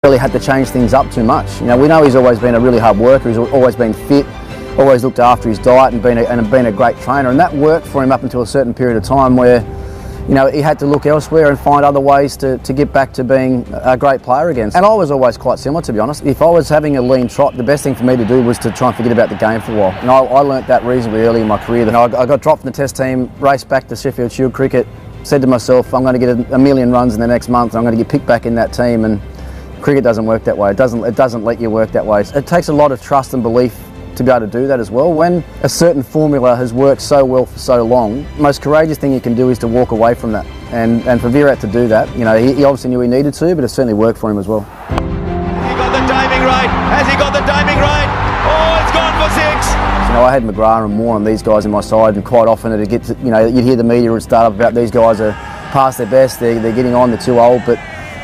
Really had to change things up too much. You know, we know he's always been a really hard worker. He's always been fit, always looked after his diet, and been a great trainer. And that worked for him up until a certain period of time where, you know, he had to look elsewhere and find other ways to get back to being a great player again. And I was always quite similar, to be honest. If I was having a lean trot, the best thing for me to do was to try and forget about the game for a while. And I learnt that reasonably early in my career. You know, I got dropped from the Test team, raced back to Sheffield Shield cricket, said to myself, I'm going to get a million runs in the next month, and I'm going to get picked back in that team. And cricket doesn't work that way. It doesn't let you work that way. It takes a lot of trust and belief to be able to do that as well. When a certain formula has worked so well for so long, the most courageous thing you can do is to walk away from that. And for Virat to do that, you know, he obviously knew he needed to, but it certainly worked for him as well. Has he got the timing right? Has he got the timing right? Oh, it's gone for six. You know, I had McGrath and Moore and these guys in my side, and quite often it'd get to, you know, you'd hear the media would start up about these guys are past their best, they're getting on, they're too old, but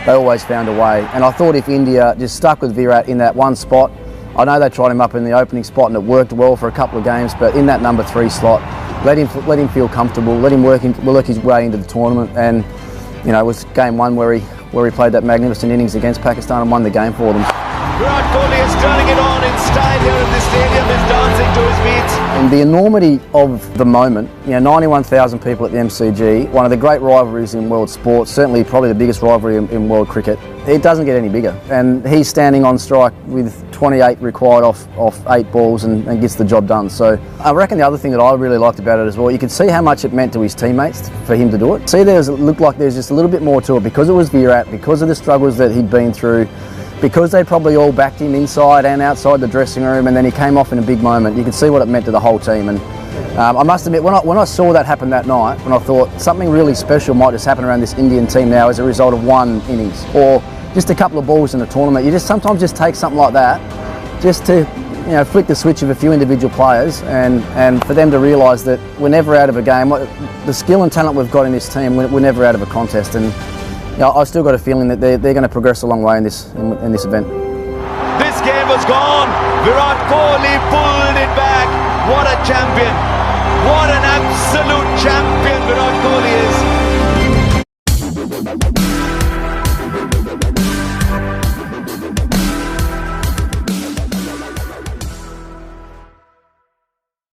they always found a way. And I thought if India just stuck with Virat in that one spot, I know they tried him up in the opening spot and it worked well for a couple of games, but in that number 3 slot, let him feel comfortable, let him work his way into the tournament. And you know, it was game 1 where he played that magnificent innings against Pakistan and won the game for them. Virat Kohli is turning it on in style here in the stadium, is dancing to his beats. And the enormity of the moment, you know, 91,000 people at the MCG, one of the great rivalries in world sports, certainly probably the biggest rivalry in world cricket. It doesn't get any bigger. And he's standing on strike with 28 required off 8 balls and gets the job done. So I reckon the other thing that I really liked about it as well, you could see how much it meant to his teammates for him to do it. See, it looked like there's just a little bit more to it because it was Virat, because of the struggles that he'd been through, because they probably all backed him inside and outside the dressing room, and then he came off in a big moment. You could see what it meant to the whole team. And I must admit, when I saw that happen that night, when I thought something really special might just happen around this Indian team now as a result of one innings or just a couple of balls in a tournament, you sometimes take something like that just to, you know, flick the switch of a few individual players and for them to realise that we're never out of a game. The skill and talent we've got in this team, we're never out of a contest. And you know, I've still got a feeling that they're going to progress a long way in this event. This game was gone. Virat Kohli pulled it back. What a champion. What an absolute champion.